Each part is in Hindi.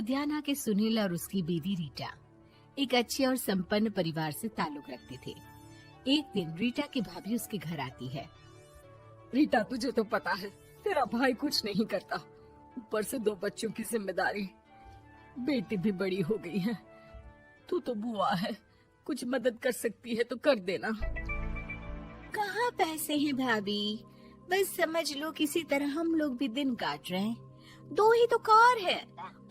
लुधियाना के सुनील और उसकी बीवी रीटा एक अच्छे और संपन्न परिवार से ताल्लुक रखते थे। एक दिन रीटा की भाभी उसके घर आती है। रीटा, तुझे तो पता है तेरा भाई कुछ नहीं करता, ऊपर से 2 बच्चों की जिम्मेदारी, बेटी भी बड़ी हो गई है। तू तो बुआ है, कुछ मदद कर सकती है तो कर देना। कहाँ पैसे हैं भाभी, बस समझ लो किसी तरह हम लोग भी दिन काट रहे हैं। 2 ही तो कार है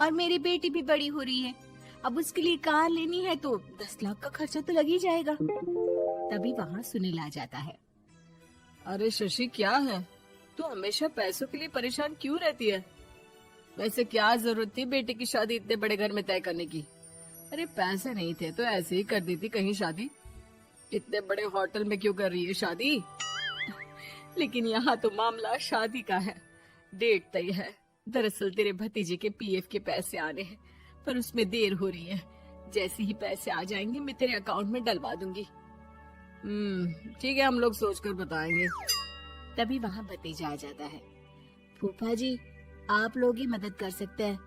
और मेरी बेटी भी बड़ी हो रही है। अब उसके लिए कार लेनी है तो 10 लाख का खर्चा तो लग ही जाएगा। तभी वहाँ सुनील आ जाता है। अरे शशि, क्या है, तू हमेशा पैसों के लिए परेशान क्यों रहती है? वैसे क्या जरूरत थी बेटी की शादी इतने बड़े घर में तय करने की? अरे पैसे नहीं थे तो ऐसे ही कर दी थी कहीं शादी। इतने बड़े होटल में क्यों कर रही है शादी? लेकिन यहाँ तो मामला शादी का है, डेट तय है। दरअसल तेरे भतीजे के पीएफ के पैसे आने हैं, पर उसमें देर हो रही है। जैसे ही पैसे आ जाएंगे मैं तेरे अकाउंट में डलवा दूंगी। ठीक है, हम लोग सोचकर बताएंगे। तभी वहाँ भतीजा आ जाता है। फूफा जी, आप लोग ही मदद कर सकते हैं,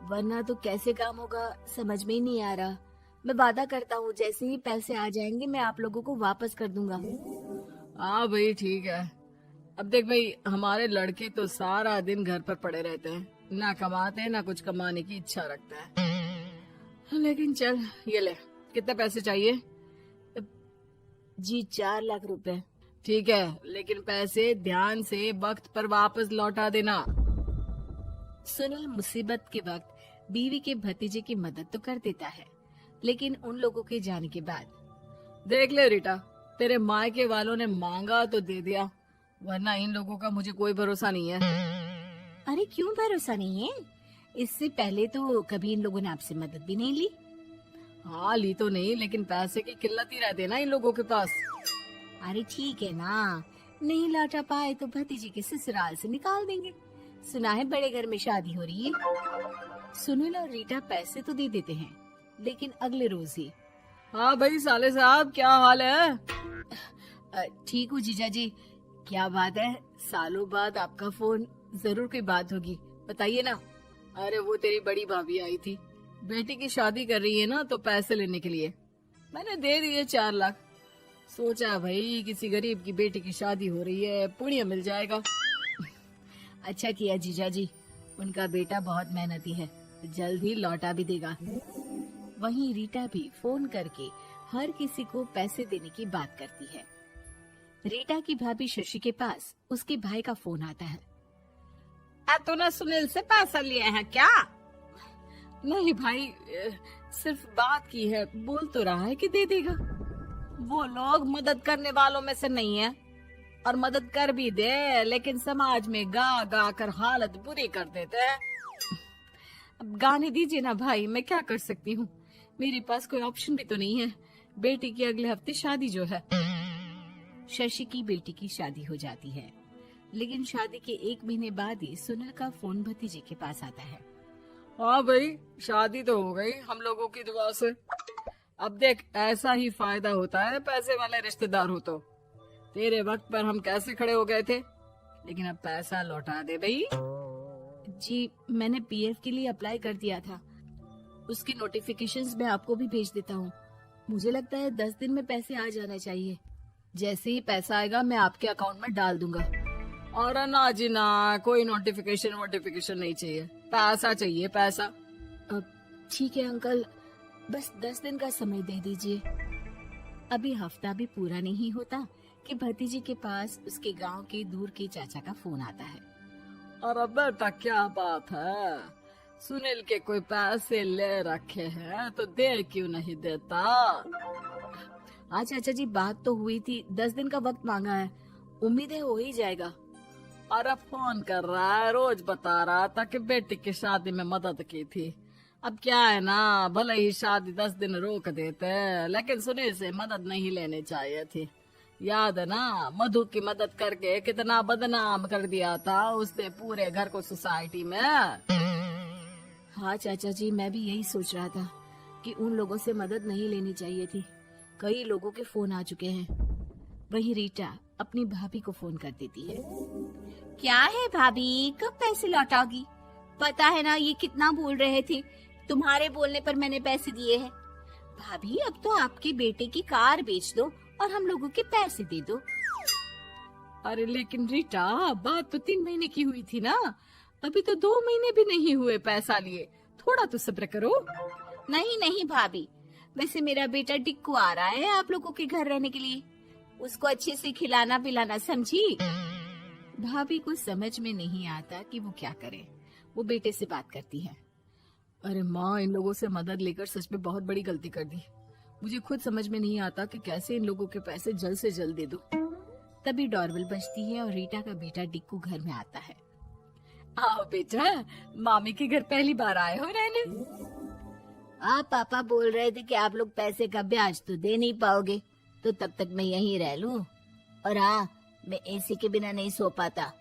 वरना तो कैसे काम होगा समझ में ही नहीं आ रहा। मैं वादा करता हूँ जैसे ही पैसे आ जाएंगे मैं आप लोगों को वापस कर दूंगा। हाँ भाई, ठीक है। अब देख भाई, हमारे लड़के तो सारा दिन घर पर पड़े रहते हैं, ना कमाते हैं ना कुछ कमाने की इच्छा रखता है। लेकिन चल, ये ले, कितने पैसे चाहिए? जी 4 लाख रुपए। ठीक है, लेकिन पैसे ध्यान से वक्त पर वापस लौटा देना। सुनील मुसीबत के वक्त बीवी के भतीजे की मदद तो कर देता है, लेकिन उन लोगों के जाने के बाद देख ले रीटा, तेरे मायके वालों ने मांगा तो दे दिया, वरना इन लोगों का मुझे कोई भरोसा नहीं है। अरे क्यों भरोसा नहीं है? इससे पहले तो कभी इन लोगों ने आपसे मदद भी नहीं ली। हाँ, ली तो नहीं, लेकिन पैसे की किल्लत ही रहती है ना इन लोगों के पास। अरे ठीक है ना, नहीं लौटा पाए तो भतीजे के ससुराल से निकाल देंगे। सुना है बड़े घर में शादी हो रही है। सुनील और रीटा पैसे तो दे देते हैं, लेकिन अगले रोज ही। हाँ भाई साले साहब, क्या हाल है? ठीक हूँ जीजा जी। क्या बात है, सालों बाद आपका फोन, जरूर कोई बात होगी, बताइए ना। अरे वो तेरी बड़ी भाभी आई थी, बेटी की शादी कर रही है ना, तो पैसे लेने के लिए मैंने दे दिए 4 लाख। सोचा भाई किसी गरीब की बेटी की शादी हो रही है, पुण्य मिल जाएगा। अच्छा किया जीजा जी, उनका बेटा बहुत मेहनती है, जल्द ही लौटा भी देगा। वहीं रीटा भी फोन करके हर किसी को पैसे देने की बात करती है। रीटा की भाभी शशि के पास उसके भाई का फोन आता है। तूने सुनील से पैसा लिया है क्या? नहीं भाई, सिर्फ बात की है, बोल तो रहा है कि दे देगा। वो लोग मदद करने वालों में से नहीं है, और मदद कर भी दे लेकिन समाज में गा गा कर हालत बुरी कर देते हैं। अब गाने दीजिए ना भाई, मैं क्या कर सकती हूँ, मेरे पास कोई ऑप्शन भी तो नहीं है। बेटी की अगले हफ्ते शादी जो है। शशि की बेटी की शादी हो जाती है, लेकिन शादी के 1 महीने बाद ही सुनील का फोन भतीजे के पास आता है। हाँ भाई, शादी तो हो गई हम लोगों की दुआ से। अब देख, ऐसा ही फायदा होता है पैसे वाले रिश्तेदार हो तो। तेरे वक्त पर हम कैसे खड़े हो गए थे, लेकिन अब पैसा लौटा दे भाई। जी, मैंने पीएफ के लिए अप्लाई कर दिया था, उसकी नोटिफिकेशंस मैं आपको भी भेज देता हूँ। मुझे लगता है 10 दिन में पैसे आ जाना चाहिए। जैसे ही पैसा आएगा मैं आपके अकाउंट में डाल दूंगा। और ना जी ना, कोई नोटिफिकेशन नहीं चाहिए, पैसा चाहिए, पैसा। ठीक है अंकल, बस 10 दिन का समय दे दीजिए। अभी हफ्ता भी पूरा नहीं होता कि भतीजे के पास उसके गांव के दूर के चाचा का फोन आता है। और बेटा, क्या बात है, सुनील के कोई पैसे ले रखे हैं तो दे क्यों नहीं देता? हाँ चाचा जी, बात तो हुई थी, 10 दिन का वक्त मांगा है, उम्मीद है हो ही जाएगा। अरे फोन कर रहा है, रोज बता रहा था कि बेटी की शादी में मदद की थी। अब क्या है ना, भले ही शादी 10 दिन रोक देते, लेकिन सुनील से मदद नहीं लेनी चाहिए थी। याद है ना, मधु की मदद करके कितना बदनाम कर दिया था उसने पूरे घर को सोसाइटी में। हाँ चाचा जी, मैं भी यही सोच रहा था कि उन लोगों से मदद नहीं लेनी चाहिए थी। कई लोगों के फोन आ चुके हैं। वहीं रीटा अपनी भाभी को फोन कर देती है। क्या है भाभी, कब पैसे लौटाओगी? पता है ना ये कितना बोल रहे थे तुम्हारे बोलने पर मैंने पैसे दिए हैं। भाभी अब तो आपके बेटे की कार बेच दो और हम लोगों के पैसे दे दो। अरे लेकिन रीटा, बात तो 3 महीने की हुई थी ना, अभी तो 2 महीने भी नहीं हुए पैसा लिए, थोड़ा तो सब्र करो। नहीं नहीं भाभी, वैसे मेरा बेटा टिक्कू आ रहा है आप लोगों के घर रहने के लिए, उसको अच्छे से खिलाना पिलाना, समझी? भाभी को समझ में नहीं आता कि वो क्या करे। वो बेटे से बात करती है। अरे माँ, इन लोगों से मदद लेकर सच में बहुत बड़ी गलती कर दी। मुझे खुद समझ में नहीं आता कि कैसे इन लोगों के पैसे जल्द से जल्द दे दूं। तभी डोरबेल बजती है और रीटा का बेटा टिक्कू घर में आता है। आओ बेटा, मामी के घर पहली बार आए हो रहने? आप पापा बोल रहे थे कि आप लोग पैसे का ब्याज तो दे नहीं पाओगे, तो तब तक मैं यहीं रह लूं। और हाँ, मैं एसी के बिना नहीं सो पाता।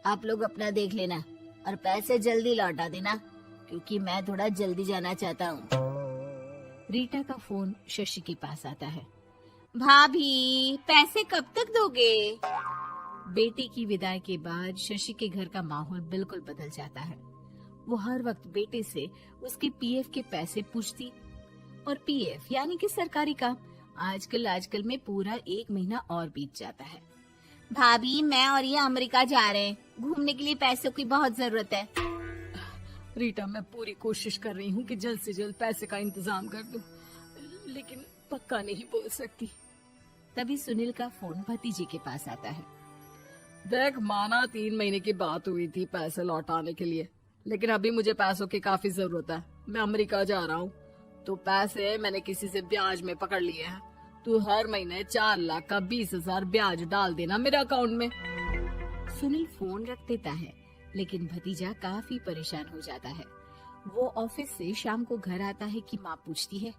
आप लोग अपना देख लेना और पैसे जल्दी लौटा देना, क्योंकि मैं थोड़ा जल्दी जाना चाहता हूँ। रीटा का फोन शशि के पास आता है। भाभी, पैसे कब तक दोगे? बेटी की विदाई के बाद शशि के घर का माहौल बिल्कुल बदल जाता है। वो हर वक्त बेटे से उसके पीएफ के पैसे पूछती, और पीएफ यानी कि सरकारी काम आजकल में पूरा 1 महीना और बीत जाता है। भाभी, मैं और ये अमेरिका जा रहे हैं, घूमने के लिए पैसों की बहुत जरूरत है। रीटा, मैं पूरी कोशिश कर रही हूँ कि जल्द से जल्द पैसे का इंतजाम कर दूं, लेकिन पक्का नहीं बोल सकती। तभी सुनील का फोन भतीजे के पास आता है। देख माना 3 महीने की बात हुई थी पैसे लौटाने के लिए, लेकिन अभी मुझे पैसों की काफी जरूरत है। मैं अमेरिका जा रहा हूँ, तो पैसे मैंने किसी से ब्याज में पकड़ लिए हैं। तू हर महीने 4 लाख का 20,000 ब्याज डाल देना मेरे अकाउंट में। सुनील फोन रख देता है, लेकिन भतीजा काफी परेशान हो जाता है। वो ऑफिस से शाम को घर आता है कि माँ पूछती है,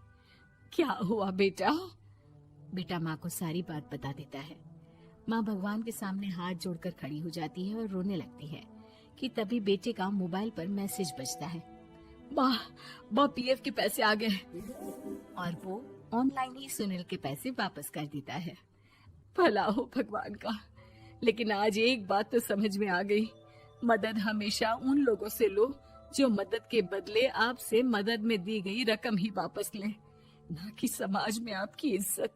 क्या हुआ बेटा? बेटा माँ को सारी बात बता देता है। माँ भगवान के सामने हाथ जोड़कर खड़ी हो जाती है और रोने लगती है कि तभी बेटे का मोबाइल पर मैसेज बजता है। माँ, पीएफ के पैसे आ गए। और वो ऑनलाइन ही सुनील के पैसे वापस कर देता है। भला हो भगवान का। लेकिन आज एक बात तो समझ में आ गई, मदद हमेशा उन लोगों से लो जो मदद के बदले आपसे मदद में दी गई रकम ही वापस लें, ना कि समाज में आपकी इज्जत।